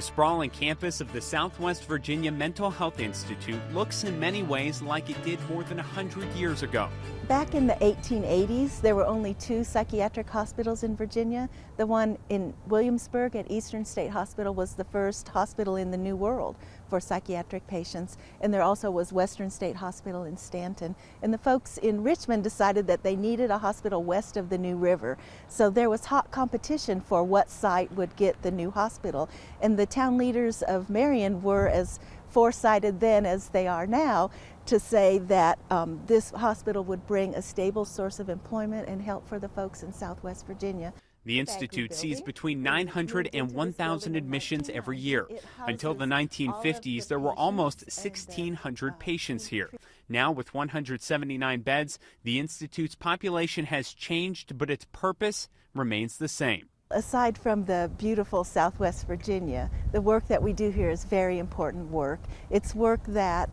The sprawling campus of the Southwest Virginia Mental Health Institute looks in many ways like it did more than 100 years ago. Back in the 1880s, there were only 2 psychiatric hospitals in Virginia. The one in Williamsburg at Eastern State Hospital was the first hospital in the New World for psychiatric patients, and there also was Western State Hospital in Stanton. And the folks in Richmond decided that they needed a hospital west of the New River. So there was hot competition for what site would get the new hospital. And the town leaders of Marion were as foresighted then as they are now to say that this hospital would bring a stable source of employment and help for the folks in Southwest Virginia. The Institute sees between 900 and 1,000 admissions every year. Until the 1950s, there were almost 1,600 patients here. Now, with 179 beds, the Institute's population has changed, but its purpose remains the same. Aside from the beautiful Southwest Virginia, the work that we do here is very important work. It's work that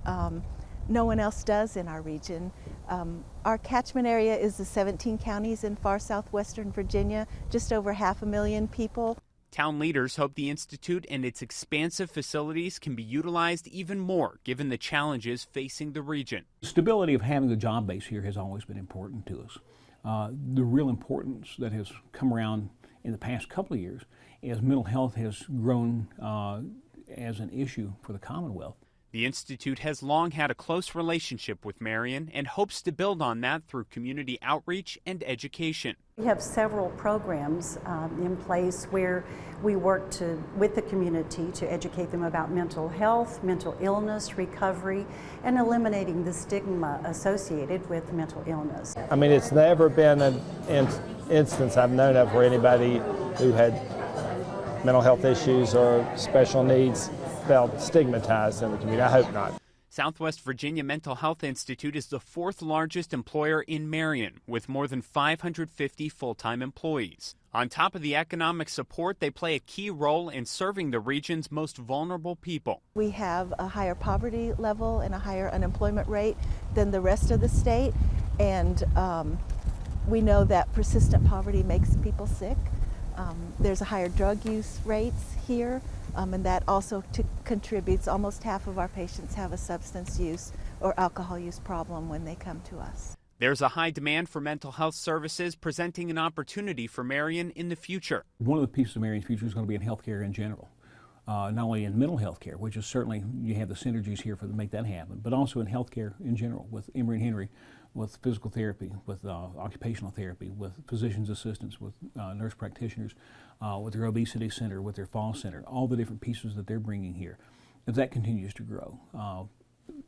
no one else does in our region. Our catchment area is the 17 counties in far southwestern Virginia, just over 500,000 people. Town leaders hope the Institute and its expansive facilities can be utilized even more given the challenges facing the region. The stability of having the job base here has always been important to us. The real importance that has come around in the past couple of years as mental health has grown as an issue for the Commonwealth. The Institute has long had a close relationship with Marion and hopes to build on that through community outreach and education. We have several programs in place where we work with the community to educate them about mental health, mental illness, recovery, and eliminating the stigma associated with mental illness. I mean, it's never been an instance I've known of where anybody who had mental health issues or special needs felt stigmatized in the community. I hope not. Southwest Virginia Mental Health Institute is the 4th largest employer in Marion, with more than 550 full-time employees. On top of the economic support, they play a key role in serving the region's most vulnerable people. We have a higher poverty level and a higher unemployment rate than the rest of the state, and we know that persistent poverty makes people sick. There's a higher drug use rates here, and that also contributes. Almost half of our patients have a substance use or alcohol use problem when they come to us. There's a high demand for mental health services, presenting an opportunity for Marion in the future. One of the pieces of Marion's future is going to be in healthcare in general. Not only in mental health care, which is certainly, you have the synergies here to make that happen, but also in healthcare in general with Emory and Henry, with physical therapy, with occupational therapy, with physician's assistants, with nurse practitioners, with their obesity center, with their fall center, all the different pieces that they're bringing here. As that continues to grow,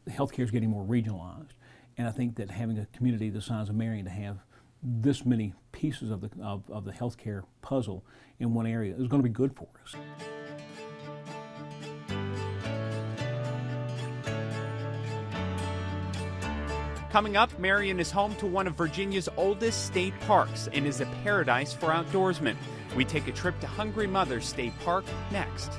healthcare is getting more regionalized, and I think that having a community the size of Marion to have this many pieces of the healthcare puzzle in one area is going to be good for us. Coming up, Marion is home to one of Virginia's oldest state parks and is a paradise for outdoorsmen. We take a trip to Hungry Mother State Park next.